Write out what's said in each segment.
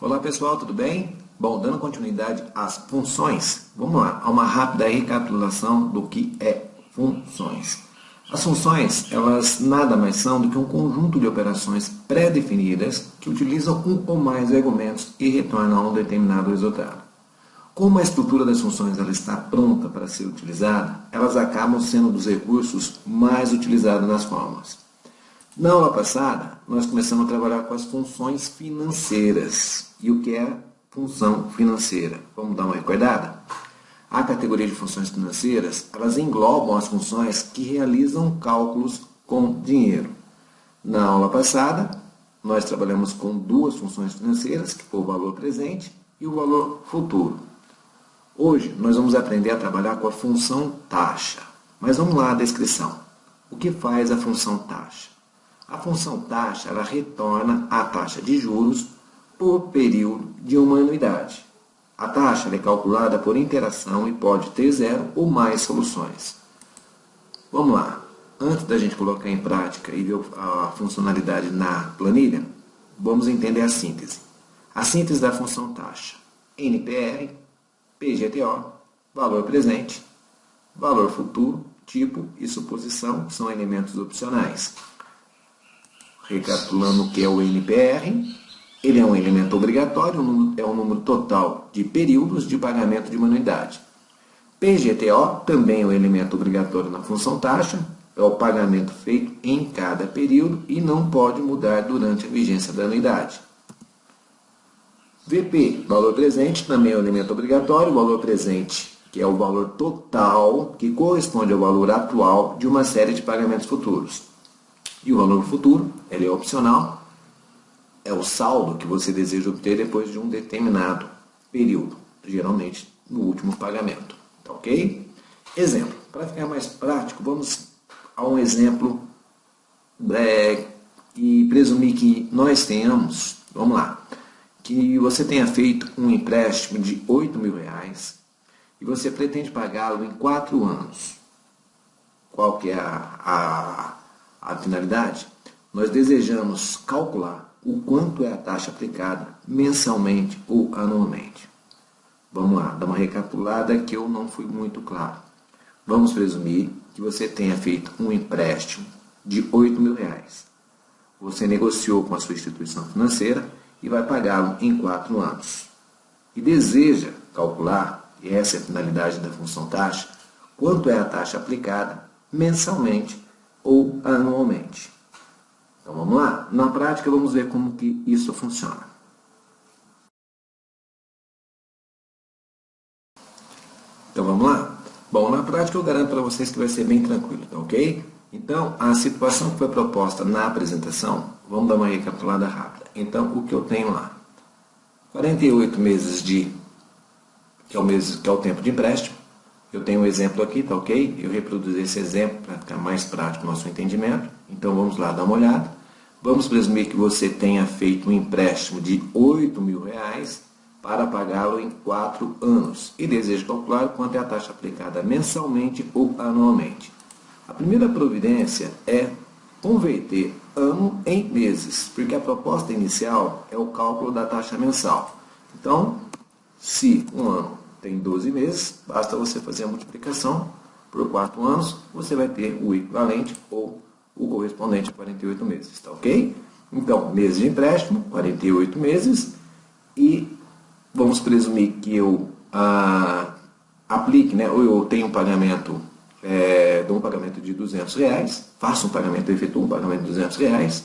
Olá pessoal, tudo bem? Bom, dando continuidade às funções, vamos lá, a uma rápida recapitulação do que é funções. As funções, elas nada mais são do que um conjunto de operações pré-definidas que utilizam um ou mais argumentos e retornam a um determinado resultado. Como a estrutura das funções ela está pronta para ser utilizada, elas acabam sendo dos recursos mais utilizados nas fórmulas. Na aula passada, nós começamos a trabalhar com as funções financeiras. E o que é função financeira? Vamos dar uma recordada? A categoria de funções financeiras, elas englobam as funções que realizam cálculos com dinheiro. Na aula passada, nós trabalhamos com duas funções financeiras, que foi o valor presente e o valor futuro. Hoje, nós vamos aprender a trabalhar com a função taxa. Mas vamos lá à descrição. O que faz a função taxa? A função taxa ela retorna a taxa de juros por período de uma anuidade. A taxa ela é calculada por interação e pode ter zero ou mais soluções. Vamos lá. Antes da gente colocar em prática e ver a funcionalidade na planilha, vamos entender a síntese. A síntese da função taxa. NPR, PGTO, valor presente, valor futuro, tipo e suposição são elementos opcionais. Recapitulando o que é o NPR, ele é um elemento obrigatório, é um número total de períodos de pagamento de uma anuidade. PGTO também é um elemento obrigatório na função taxa, é o pagamento feito em cada período e não pode mudar durante a vigência da anuidade. VP, valor presente, também é um elemento obrigatório, o valor presente, que é o valor total, que corresponde ao valor atual de uma série de pagamentos futuros. E o valor futuro, ele é opcional, é o saldo que você deseja obter depois de um determinado período, geralmente no último pagamento. Tá ok? Exemplo, para ficar mais prático, vamos a um exemplo e presumir que nós tenhamos, vamos lá, que você tenha feito um empréstimo de R$8.000 e você pretende pagá-lo em 4 anos. Qual que é a finalidade? Nós desejamos calcular o quanto é a taxa aplicada mensalmente ou anualmente. Vamos lá, dar uma recapitulada que eu não fui muito claro. Vamos presumir que você tenha feito um empréstimo de R$8.000. Você negociou com a sua instituição financeira e vai pagá-lo em 4 anos. E deseja calcular, e essa é a finalidade da função taxa, quanto é a taxa aplicada mensalmente ou anualmente. Então vamos lá? Na prática vamos ver como que isso funciona. Então vamos lá? Bom, na prática eu garanto para vocês que vai ser bem tranquilo, tá ok? Então a situação que foi proposta na apresentação, vamos dar uma recapitulada rápida. Então o que eu tenho lá? 48 meses que é o tempo de empréstimo. Eu tenho um exemplo aqui, tá ok? Eu reproduzi esse exemplo para ficar mais prático o nosso entendimento. Então vamos lá dar uma olhada. Vamos presumir que você tenha feito um empréstimo de R$8.000 para pagá-lo em 4 anos e deseja calcular quanto é a taxa aplicada mensalmente ou anualmente. A primeira providência é converter ano em meses, porque a proposta inicial é o cálculo da taxa mensal. Então, se um ano tem 12 meses, basta você fazer a multiplicação por 4 anos, você vai ter o equivalente ou o correspondente a 48 meses, tá ok? Então, meses de empréstimo, 48 meses, e vamos presumir que eu aplique, né, ou eu tenho um pagamento, dou um pagamento de R$200, faço um pagamento, efetuo um pagamento de R$200,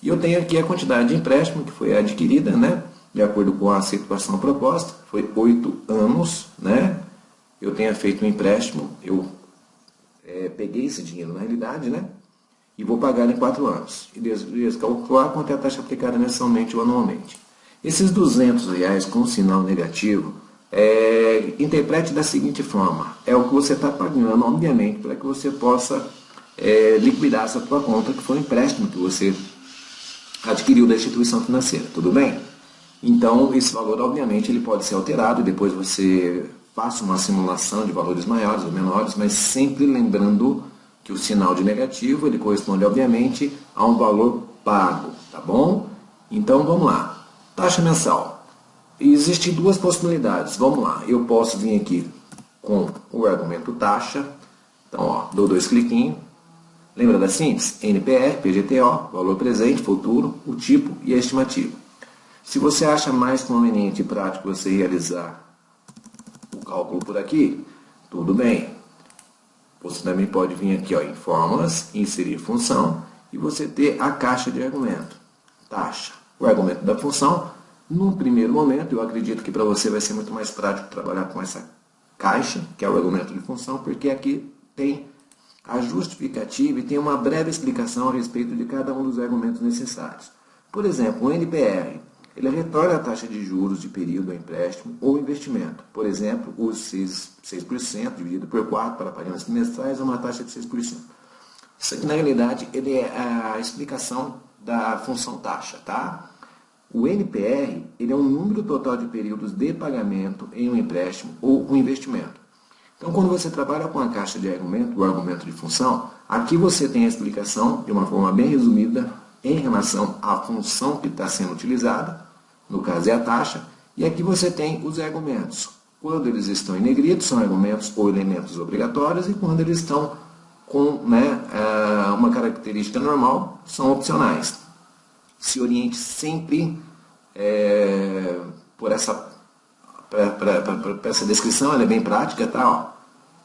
e eu tenho aqui a quantidade de empréstimo que foi adquirida, né? De acordo com a situação proposta, foi 8 anos, né? Eu tenha feito um empréstimo, eu peguei esse dinheiro na realidade, né? E vou pagar em 4 anos. E devo calcular quanto é a taxa aplicada mensalmente ou anualmente. Esses R$200 com sinal negativo, interprete da seguinte forma: é o que você está pagando, obviamente, para que você possa liquidar essa tua conta, que foi um empréstimo que você adquiriu da instituição financeira, tudo bem? Então, esse valor, obviamente, ele pode ser alterado e depois você faça uma simulação de valores maiores ou menores, mas sempre lembrando que o sinal de negativo, ele corresponde, obviamente, a um valor pago, tá bom? Então, vamos lá. Taxa mensal. existem duas possibilidades. Vamos lá, eu posso vir aqui com o argumento taxa. Então, ó, dou 2 cliquinhos. Lembra da síntese? NPR, PGTO, valor presente, futuro, o tipo e a estimativa. Se você acha mais conveniente e prático você realizar o cálculo por aqui, tudo bem. Você também pode vir aqui, ó, em fórmulas, inserir função e você ter a caixa de argumento. Taxa, o argumento da função. Num primeiro momento, eu acredito que para você vai ser muito mais prático trabalhar com essa caixa, que é o argumento de função, porque aqui tem a justificativa e tem uma breve explicação a respeito de cada um dos argumentos necessários. Por exemplo, o NPR, ele retorna a taxa de juros de período ao empréstimo ou investimento. Por exemplo, os 6% dividido por 4 para pagamentos trimestrais é uma taxa de 6%. Isso aqui, na realidade, ele é a explicação da função taxa, tá? O NPR, ele é um número total de períodos de pagamento em um empréstimo ou um investimento. Então, quando você trabalha com a caixa de argumento, o argumento de função, aqui você tem a explicação de uma forma bem resumida em relação à função que está sendo utilizada, no caso é a taxa, e aqui você tem os argumentos. Quando eles estão em negrito, são argumentos ou elementos obrigatórios, e quando eles estão com uma característica normal, são opcionais. Se oriente sempre por essa descrição, ela é bem prática, tá? Ó,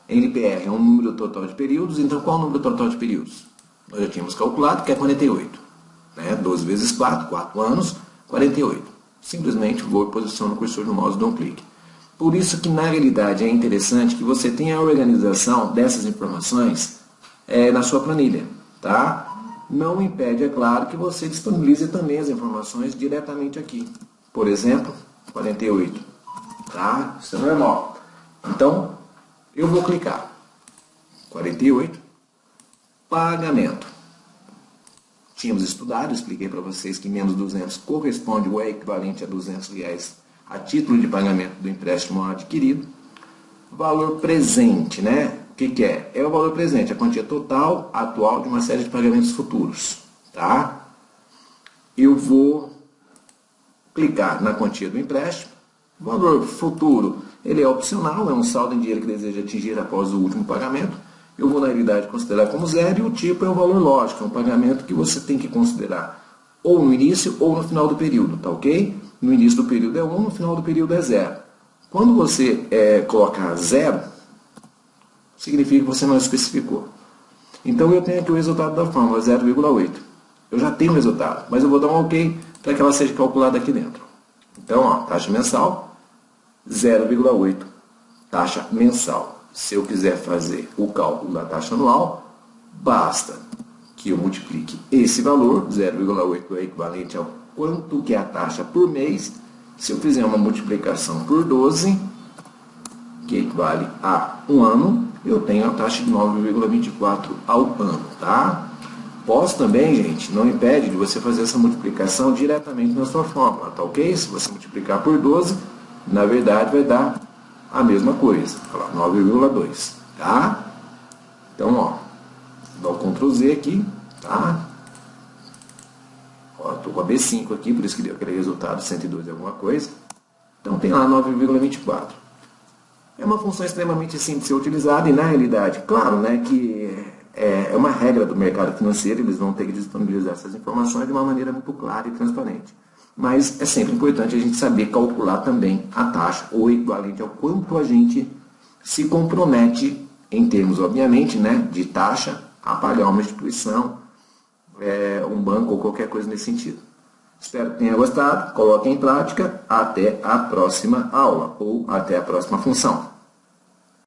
NPR é um número total de períodos, então qual é o número total de períodos? Nós já tínhamos calculado que é 48. 12 vezes 4, 4 anos, 48. Simplesmente vou e posiciono o cursor no mouse e dou um clique. Por isso que na realidade é interessante que você tenha a organização dessas informações na sua planilha, tá? Não impede, é claro, que você disponibilize também as informações diretamente aqui. Por exemplo, 48. Tá? Isso é normal. Então, eu vou clicar. 48. Pagamento. Tínhamos estudado, expliquei para vocês que menos 200 corresponde ou é equivalente a R$200 a título de pagamento do empréstimo adquirido. Valor presente, né? O que é? É o valor presente, a quantia total atual de uma série de pagamentos futuros. Tá? Eu vou clicar na quantia do empréstimo. O valor futuro, ele é opcional, é um saldo em dinheiro que deseja atingir após o último pagamento. Eu vou, na realidade, considerar como zero, e o tipo é o valor lógico, é um pagamento que você tem que considerar ou no início ou no final do período, tá ok? No início do período é 1, no final do período é 0. Quando você colocar 0, significa que você não especificou. Então eu tenho aqui o resultado da fórmula, 0,8. Eu já tenho o resultado, mas eu vou dar um ok para que ela seja calculada aqui dentro. Então, ó, taxa mensal, 0,8, taxa mensal. Se eu quiser fazer o cálculo da taxa anual, basta que eu multiplique esse valor, 0,8 é equivalente ao quanto que é a taxa por mês. Se eu fizer uma multiplicação por 12, que equivale a um ano, eu tenho a taxa de 9,24 ao ano, tá? Posso também, gente, não impede de você fazer essa multiplicação diretamente na sua fórmula, tá ok? Se você multiplicar por 12, na verdade vai dar a mesma coisa, 9,2, tá? Então, ó, dá o Ctrl Z aqui, tá? Ó, estou com a B5 aqui, por isso que deu aquele resultado, 102 e alguma coisa. Então tem lá 9,24. É uma função extremamente simples de ser utilizada e, na realidade, claro, né, que é uma regra do mercado financeiro, eles vão ter que disponibilizar essas informações de uma maneira muito clara e transparente. Mas é sempre importante a gente saber calcular também a taxa, ou equivalente ao quanto a gente se compromete, em termos, obviamente, né, de taxa, a pagar uma instituição, um banco ou qualquer coisa nesse sentido. Espero que tenha gostado, coloque em prática, até a próxima aula, ou até a próxima função.